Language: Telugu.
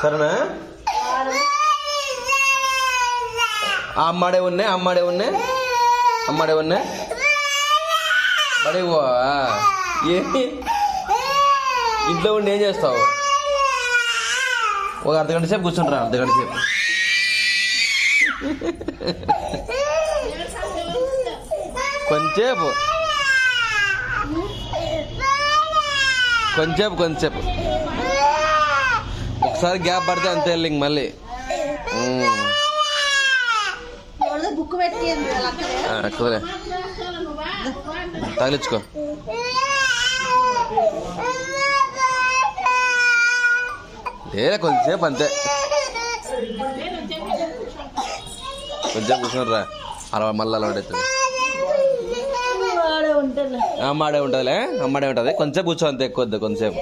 సరేనా? అమ్మాడే ఉన్నాయి బడి ఏంటి ఇంట్లో ఉండి ఏం చేస్తావు? ఒక అర్ధగంట సేపు కూర్చుంటారా? అర్ధగంట సేపు కొంచెంసేపు ఒకసారి గ్యాప్ పడితే అంతే ఇంక మళ్ళీ అక్కడే తగిలించుకో. లేదా కొంచెంసేపు అంతే, కొంచెం కూర్చున్నారా అలా మళ్ళీ అలవాటు అవుతుంది. అమ్మాడే ఉంటుంది కొంచెం కూర్చో అంతే, ఎక్కువ కొంచెంసేపు